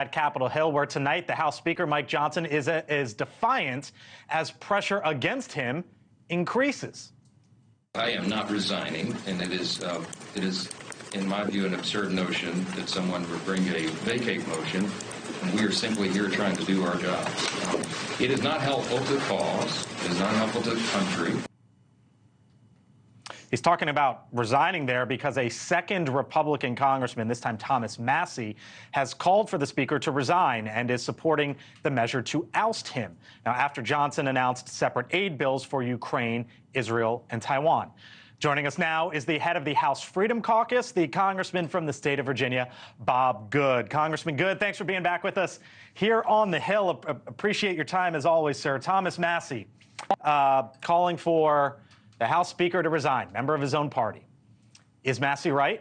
At Capitol Hill, where tonight the House Speaker Mike Johnson is defiant as pressure against him increases. I am not resigning, and it is, in my view, an absurd notion that someone would bring a vacate motion, and we are simply here trying to do our jobs. It is not helpful to the cause. It is not helpful to the country. He's talking about resigning there because a second Republican congressman, this time Thomas Massie, has called for the speaker to resign and is supporting the measure to oust him. Now, after Johnson announced separate aid bills for Ukraine, Israel, and Taiwan. Joining us now is the head of the House Freedom Caucus, the congressman from the state of Virginia, Bob Good. Congressman Good, thanks for being back with us here on the Hill. Appreciate your time as always, sir. Thomas Massie calling for the House Speaker to resign, member of his own party. Is Massie right?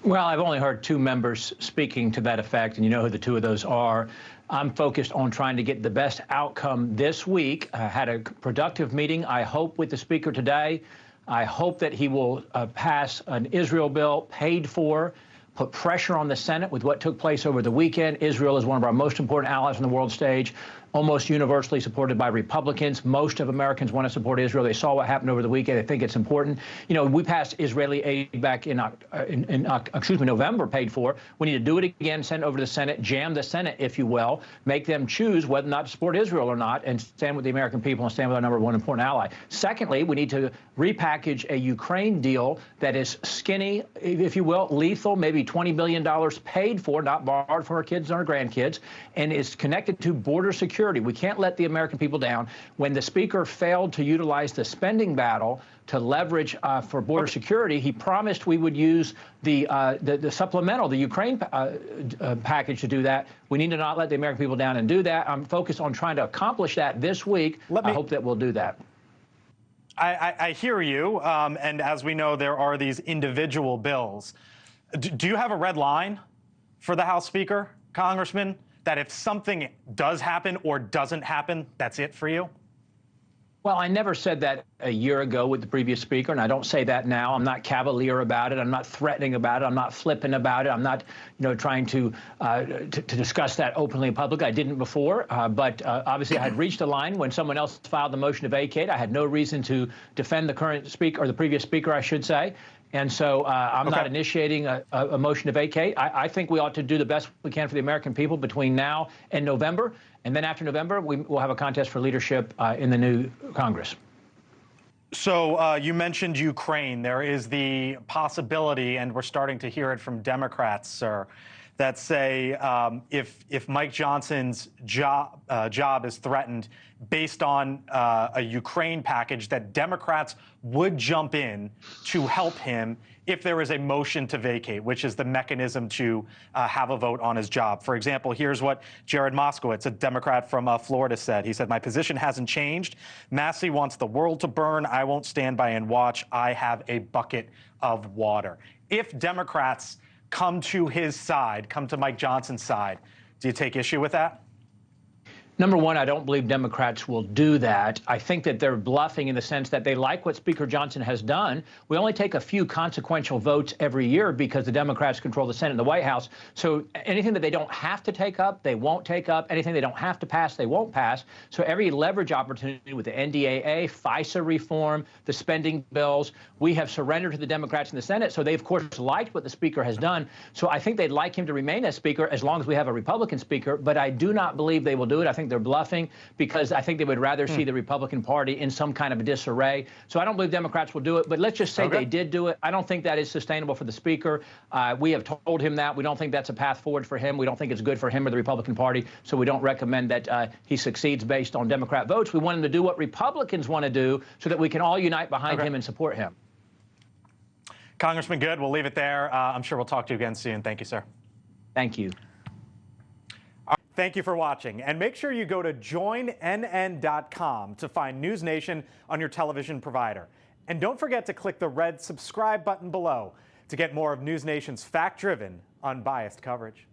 Well, I've only heard two members speaking to that effect, and you know who the two of those are. I'm focused on trying to get the best outcome this week. I had a productive meeting, I hope, with the Speaker today. I hope that he will pass an Israel bill paid for, put pressure on the Senate with what took place over the weekend. Israel is one of our most important allies on the world stage, almost universally supported by Republicans. Most of Americans want to support Israel. They saw what happened over the weekend. I think it's important. You know, we passed Israeli aid back in November, paid for. We need to do it again, send it over to the Senate, jam the Senate, if you will, make them choose whether or not to support Israel or not, and stand with the American people and stand with our number one important ally. Secondly, we need to repackage a Ukraine deal that is skinny, if you will, lethal, maybe $20 billion paid for, not borrowed from our kids and our grandkids, and is connected to border security. We can't let the American people down. When the Speaker failed to utilize the spending battle to leverage for border security, he promised we would use the supplemental, the Ukraine package to do that. We need to not let the American people down and do that. I'm focused on trying to accomplish that this week. I hope that we'll do that. I hear you. And as we know, there are these individual bills. Do you have a red line for the House Speaker, Congressman, that if something does happen or doesn't happen, that's it for you? Well, I never said that a year ago with the previous speaker, and I don't say that now. I'm not cavalier about it. I'm not threatening about it. I'm not flippant about it. I'm not, trying to discuss that openly in public. I didn't before, but obviously I had reached a line when someone else filed the motion to vacate. I had no reason to defend the current speaker, or the previous speaker, I should say. And so I'm not initiating a motion to vacate. I think we ought to do the best we can for the American people between now and November. And then after November, we'll have a contest for leadership in the new Congress. So you mentioned Ukraine. There is the possibility, and we're starting to hear it from Democrats, sir, that say if Mike Johnson's job is threatened based on a Ukraine package, that Democrats would jump in to help him if there is a motion to vacate, which is the mechanism to have a vote on his job. For example, here's what Jared Moskowitz, a Democrat from Florida, said. He said, "My position hasn't changed. Massie wants the world to burn. I won't stand by and watch. I have a bucket of water." If Democrats come to his side, come to Mike Johnson's side, do you take issue with that? Number one, I don't believe Democrats will do that. I think that they're bluffing in the sense that they like what Speaker Johnson has done. We only take a few consequential votes every year because the Democrats control the Senate and the White House. So anything that they don't have to take up, they won't take up. Anything they don't have to pass, they won't pass. So every leverage opportunity with the NDAA, FISA reform, the spending bills, we have surrendered to the Democrats in the Senate. So they, of course, liked what the Speaker has done. So I think they'd like him to remain as Speaker as long as we have a Republican Speaker. But I do not believe they will do it. I think they're bluffing because I think they would rather see the Republican Party in some kind of a disarray. So I don't believe Democrats will do it. But let's just say they did do it. I don't think that is sustainable for the Speaker. We have told him that. We don't think that's a path forward for him. We don't think it's good for him or the Republican Party. So we don't recommend that he succeeds based on Democrat votes. We want him to do what Republicans want to do so that we can all unite behind him and support him. Congressman Good, we'll leave it there. I'm sure we'll talk to you again soon. Thank you, sir. Thank you. Thank you for watching, and make sure you go to joinnn.com to find NewsNation on your television provider. And don't forget to click the red subscribe button below to get more of NewsNation's fact-driven, unbiased coverage.